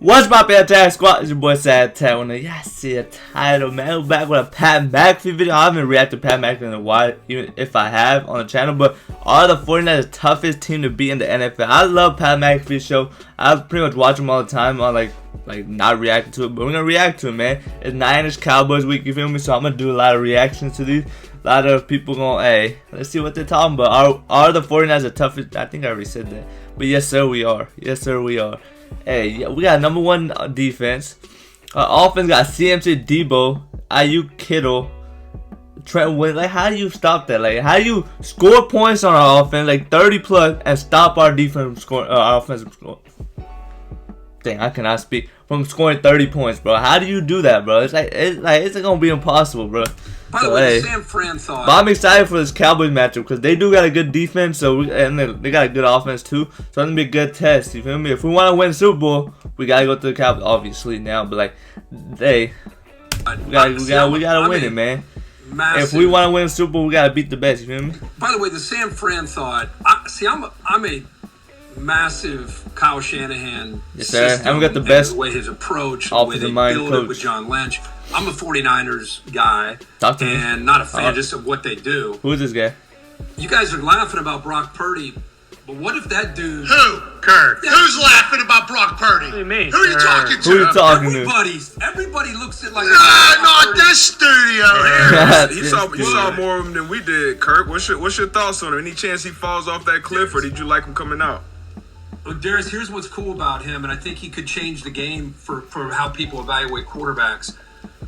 What's my Attack Squad? It's your boy SatAttack. When you guys see a title, man, we're back with a Pat McAfee video. I haven't reacted to Pat McAfee in a while, even if I have on the channel. But are the 49ers the toughest team to beat in the NFL? I love Pat McAfee's show. I pretty much watch him all the time. I like not reacting to it, but we're gonna react to it, man. It's Niners Cowboys week, you feel me? So I'm gonna do a lot of reactions to these. A lot of people going, hey, let's see what they're talking about. Are the 49ers the toughest? I think I already said that. But yes, sir, we are. Yes, sir, we are. Hey, we got #1 defense. Offense got CMC, Debo, Ayuk, Kittle, Trent Williams. Like, how do you stop that? Like, how do you score points on our offense, like 30 plus, and stop our defense from scoring, offensive score? Dang, I cannot speak. From scoring 30 points, bro. How do you do that, bro? It's gonna be impossible, bro. By the way, San Fran thought. But I'm excited for this Cowboys matchup because they do got a good defense, and they got a good offense too. So it's gonna be a good test. You feel me? If we want to win the Super Bowl, we gotta go to the Cowboys, obviously now. But like, we gotta win it, man. If we want to win the Super Bowl, we gotta beat the best. You feel me? By the way, the San Fran thought. I'm a massive Kyle Shanahan. Yes, sir. And we got the best. The way his approach, the way they build it with John Lynch. I'm a 49ers guy and not a fan just of what they do. Who is this guy? You guys are laughing about Brock Purdy, but what if that dude... Who? Kurt. Yeah. Who's laughing about Brock Purdy? What do you mean? Who are you talking to? Who are you talking to? Everybody looks at like... not this studio here. You saw more of him than we did, Kirk. What's your thoughts on him? Any chance he falls off that cliff, or did you like him coming out? Look, Darius, here's what's cool about him, and I think he could change the game for how people evaluate quarterbacks.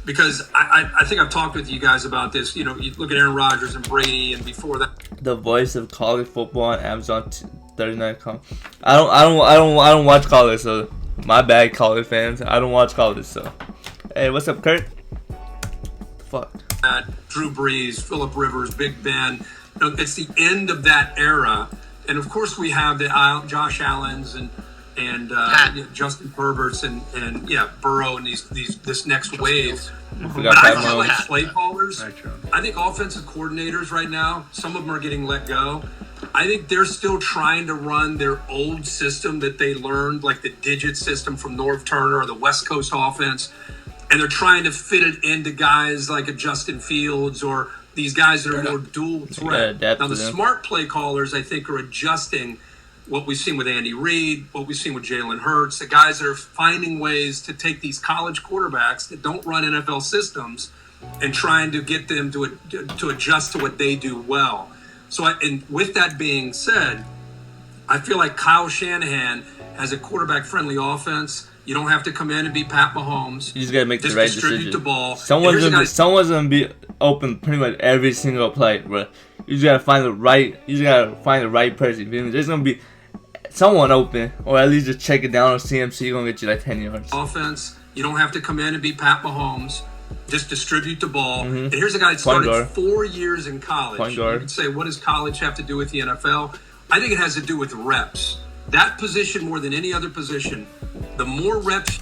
Because I think I've talked with you guys about this. You know, you look at Aaron Rodgers and Brady, and before that, the voice of college football on Amazon 39.com. I don't watch college, so my bad, college fans. I don't watch college, so hey, what's up, Kurt? Fuck. Drew Brees, Phillip Rivers, Big Ben. You know, it's the end of that era, and of course we have the Josh Allens and Justin Herberts and Burrow and this next wave. But I feel like play callers, I think offensive coordinators right now, some of them are getting let go. I think they're still trying to run their old system that they learned, like the digit system from Norv Turner or the West Coast offense, and they're trying to fit it into guys like a Justin Fields or these guys that are more dual threat. Now the smart play callers, I think, are adjusting what we've seen with Andy Reid, what we've seen with Jalen Hurts, the guys that are finding ways to take these college quarterbacks that don't run NFL systems and trying to get them to adjust to what they do well. So, and with that being said, I feel like Kyle Shanahan has a quarterback-friendly offense. You don't have to come in and be Pat Mahomes. You just gotta make the right decision. The ball. Someone's gonna be open pretty much every single play, bro. You just gotta find the right person. There's gonna be someone open, or at least just check it down on CMC. You're gonna get you like 10 yards. Offense, you don't have to come in and be Pat Mahomes. Just distribute the ball. And here's a guy that started 4 years in college. You can say, what does college have to do with the NFL? I think it has to do with reps. That position more than any other position, the more reps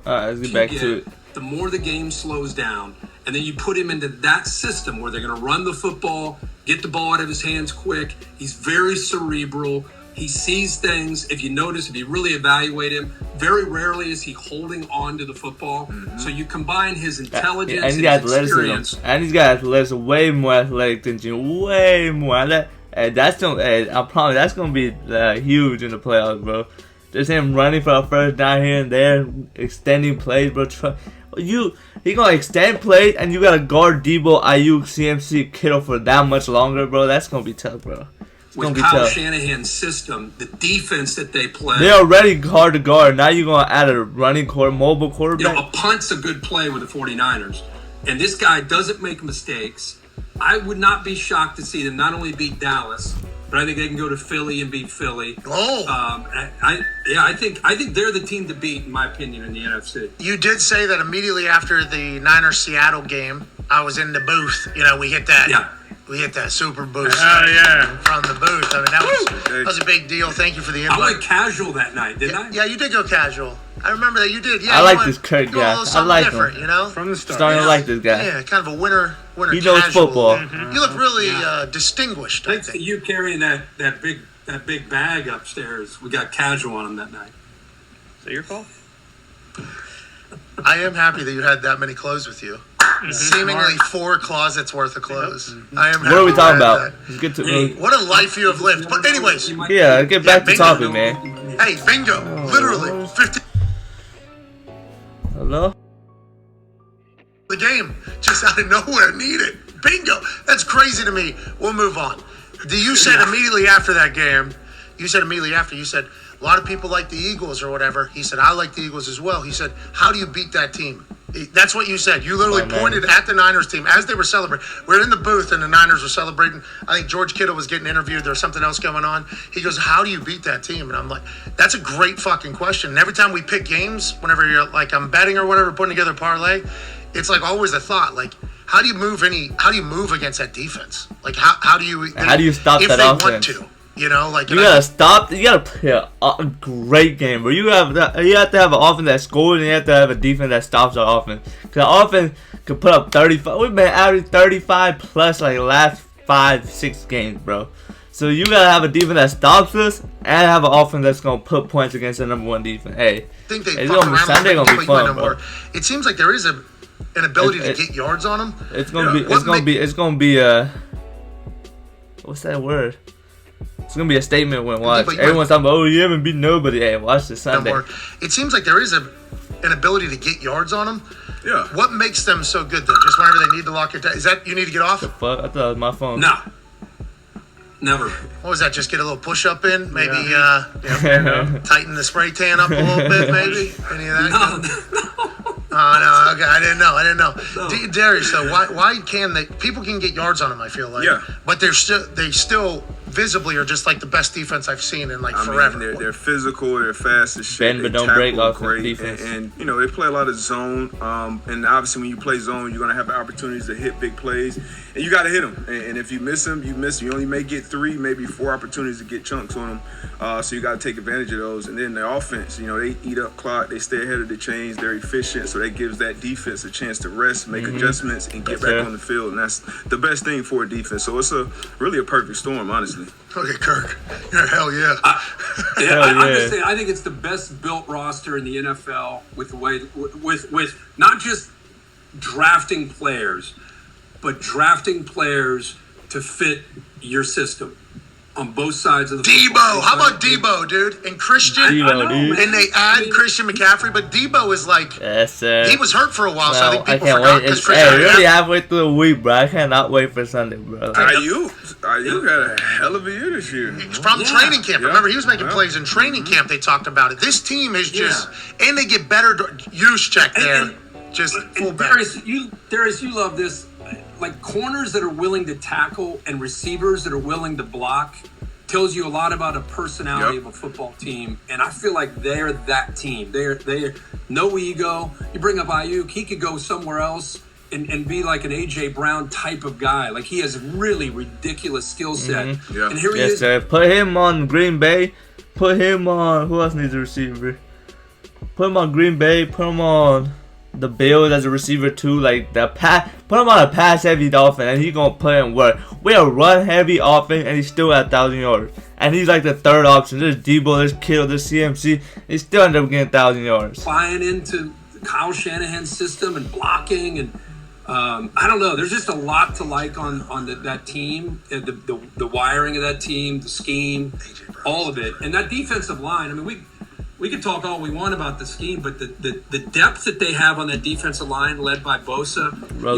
let's get back to it. The more the game slows down. And then you put him into that system where they're going to run the football, get the ball out of his hands quick. He's very cerebral. He sees things. If you notice, if you really evaluate him, very rarely is he holding on to the football. So you combine his intelligence and his experience. And he's got athleticism, way more athletic than you. Way more. I promise that's gonna be huge in the playoffs, bro. Just him running for a first down here and there, extending plays, bro. He gonna extend plays, and you gotta guard Debo, Ayuk, CMC, Kittle for that much longer, bro. That's gonna be tough, bro. With Kyle Shanahan's system, the defense that they play, they're already hard to guard. Now you're gonna add a running mobile quarterback. You know, a punt's a good play with the 49ers, and this guy doesn't make mistakes. I would not be shocked to see them not only beat Dallas, but I think they can go to Philly and beat Philly. I think they're the team to beat, in my opinion, in the NFC. You did say that immediately after the Niners-Seattle game, I was in the booth. You know, we hit that. Yeah. We hit that super boost from the booth. I mean, that was a big deal. Thank you for the invite. I went casual that night, didn't I? Yeah, you did go casual. I remember that you did. Yeah, I like this Kurt guy. I like him. You know, from the start. Starting to like this guy. Yeah, kind of a winner. He knows football. You look really distinguished. Thanks to you carrying that big bag upstairs. We got casual on him that night. Is that your fault? I am happy that you had that many clothes with you. Seemingly 4 closets worth of clothes. I am. What are we talking about? It's good to what a life you have lived. But anyways, yeah, get back to topic, man. Hey, bingo! Literally 50. Hello. The game just out of nowhere, need it. Bingo! That's crazy to me. We'll move on. You said immediately after that game. You said a lot of people like the Eagles or whatever. He said I like the Eagles as well. He said, how do you beat that team? That's what you said. You literally pointed at the Niners team as they were celebrating. We're in the booth and the Niners were celebrating. I think George Kittle was getting interviewed. There was something else going on. He goes, how do you beat that team? And I'm like, that's a great fucking question. And every time we pick games, whenever you're like, I'm betting or whatever, putting together a parlay, it's like always a thought. Like, how do you move against that defense? Like, how do you stop that offense? If they want to. You know, like you gotta play a great game, bro. You have to have an offense that scores, and you have to have a defense that stops the offense. Cause the offense can put up 35. We've been averaging 35 plus like the last 5-6 games, bro. So you gotta have a defense that stops us, and have an offense that's gonna put points against the #1 defense. Hey, Sunday gonna be fun, bro. It seems like there is an ability to get yards on them. It's gonna be what's that word? It's gonna be a statement when watch. Everyone's talking about, oh, you haven't beat nobody. Hey, watch this Sunday. It seems like there is an ability to get yards on them. Yeah. What makes them so good then? Just whenever they need to lock it down. Is that you need to get off? The fuck? I thought it was my phone. No. Never. What was that? Just get a little push up in? Maybe tighten the spray tan up a little bit, maybe? Any of that? No, okay, I didn't know. No. Darius, though, why can they? People can get yards on them, I feel like. Yeah. But they still visibly are just like the best defense I've seen in forever. They're physical, they're fast as shit. Bend but don't break off defense. And you know, they play a lot of zone. And obviously when you play zone, you're gonna have opportunities to hit big plays, and you gotta hit them. And if you miss them, you miss them. You only may get 3, maybe 4 opportunities to get chunks on them. So you gotta take advantage of those. And then their offense, you know, they eat up clock, they stay ahead of the chains, they're efficient, so that gives that defense a chance to rest, make adjustments, and get back on the field. And that's the best thing for a defense. So it's really a perfect storm, honestly. Okay, Kirk. Hell yeah. I'm just saying, I think it's the best built roster in the NFL with the way with not just drafting players, but drafting players to fit your system on both sides of the Debo. How about Debo, dude? And Christian. Debo, dude. And they add Christian McAfee, but Debo is like, yes, sir. He was hurt for a while, so I think people can't forgot. Wait. Hey, we're already halfway through the week, bro. I cannot wait for Sunday, bro. Ayuk had a hell of a year this year. From training camp. Remember, he was making plays in training camp. They talked about it. This team is just, and they get better use check there. Just full Darius, you love this. Like corners that are willing to tackle and receivers that are willing to block tells you a lot about a personality of a football team. And I feel like they're that team. They're no ego. You bring up Ayuk, he could go somewhere else and be like an A.J. Brown type of guy. Like he has really ridiculous skill set. And here he is. Sir. Put him on Green Bay. Put him on, who else needs a receiver? Put him on Green Bay. Put him on the Bills as a receiver too. Like put him on a pass heavy offense and he's gonna put in work. We're a run heavy offense and he's still at 1,000 yards. And he's like the third option. There's Debo, there's Kittle, there's CMC. He still end up getting 1,000 yards. Buying into Kyle Shanahan's system and blocking and I don't know. There's just a lot to like on that team, the wiring of that team, the scheme, all of it, and that defensive line. I mean, we can talk all we want about the scheme, but the depth that they have on that defensive line, led by Bosa,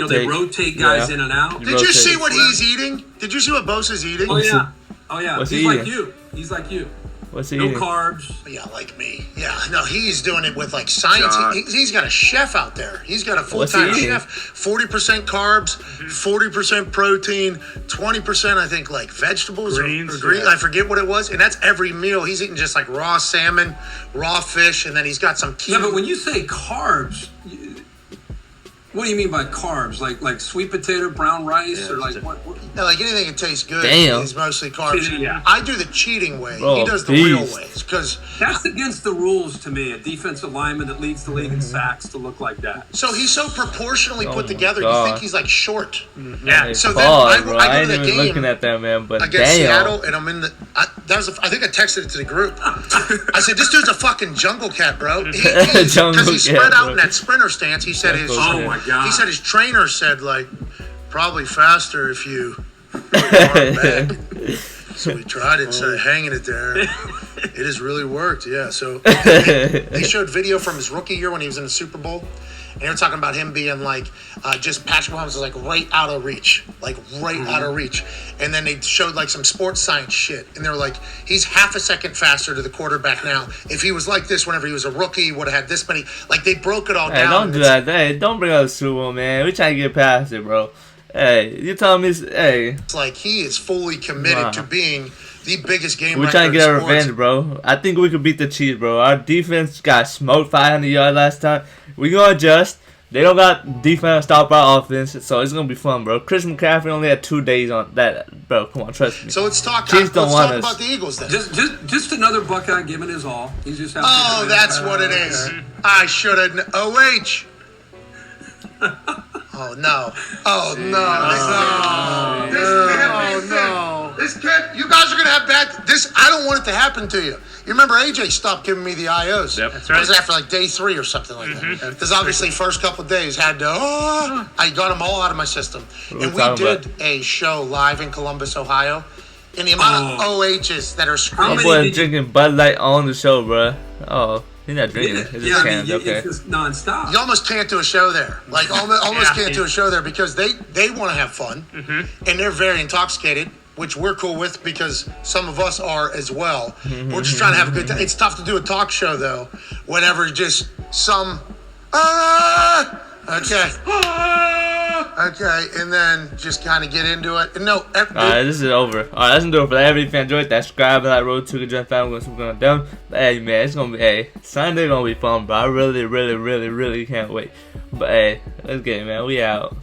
they rotate guys in and out. Did you see what he's eating? Did you see what Bosa's eating? Oh yeah. What's He's he like eating? you. He's like you. What's he no eating? Carbs. Yeah, like me. Yeah, no, he's doing it with like science. He's got a chef out there. He's got a full-time chef. 40% carbs, 40% protein, 20% I think like vegetables or green. I forget what it was, and that's every meal. He's eating just like raw salmon, raw fish, and then he's got some quinoa. Yeah, but when you say carbs, What do you mean by carbs? Like sweet potato, brown rice, or like what? No, like anything that tastes good is mostly carbs. Yeah. I do the cheating way. Bro, he does the real ways because that's against the rules to me. A defensive lineman that leads the league in sacks to look like that. So he's so proportionally put together. God. You think he's like short? Yeah. So then I go I to the ain't even game looking at that, man. But against damn. Seattle, and I'm in the. I think I texted it to the group. I said, "This dude's a fucking jungle cat, bro." Because he spread out in that sprinter stance. He said his. Oh my God. He said his trainer said like, probably faster if you. Back. So we tried it instead of hanging it there. It has really worked, yeah. So they showed video from his rookie year when he was in the Super Bowl, and they were talking about him being like, just Patrick Mahomes was like right out of reach, out of reach. And then they showed like some sports science shit, and they were like, he's half a second faster to the quarterback now. If he was like this whenever he was a rookie, he would have had this many. Like they broke it all Hey, down. don't do that. Hey, don't bring up the Super Bowl, man. We trying to get past it, bro. Hey, you telling me? Hey, it's like he is fully committed to being the biggest game. We're trying to get our revenge, bro. I think we could beat the Chiefs, bro. Our defense got smoked 500 yards last time. We gonna adjust. They don't got defense stop our offense, so it's gonna be fun, bro. Chris McAfee only had 2 days on that, bro. Come on, trust me. So let's talk. Chiefs don't want let's us. talk about the Eagles then. Just another Buckeye giving his all. He's just. Oh, that's what it is. I should have. OH. Oh no! Oh no! No! This kid, you guys are gonna have bad. This I don't want it to happen to you. You remember AJ stopped giving me the IOs. Yep, that's right. It was after like day 3 or something like that. Because obviously first couple of days had to. I got them all out of my system, and we did a show live in Columbus, Ohio. And the amount of OHs that are screaming. My boy drinking Bud Light on the show, bro. Oh. He's not drinking it. It's just cans, okay. It's just nonstop. You almost can't do a show there. Like, almost can't do a show there because they want to have fun. And they're very intoxicated, which we're cool with because some of us are as well. We're just trying to have a good time. It's tough to do a talk show, though, whenever just some... Okay, and then just kind of get into it. And no, alright, this is over. Alright, that's gonna do it for that. Every fan enjoyed that. Subscribe to that road to the joint family. We're gonna do. Hey man, it's gonna be Sunday gonna be fun, bro. I really can't wait. But hey, let's get it, man. We out.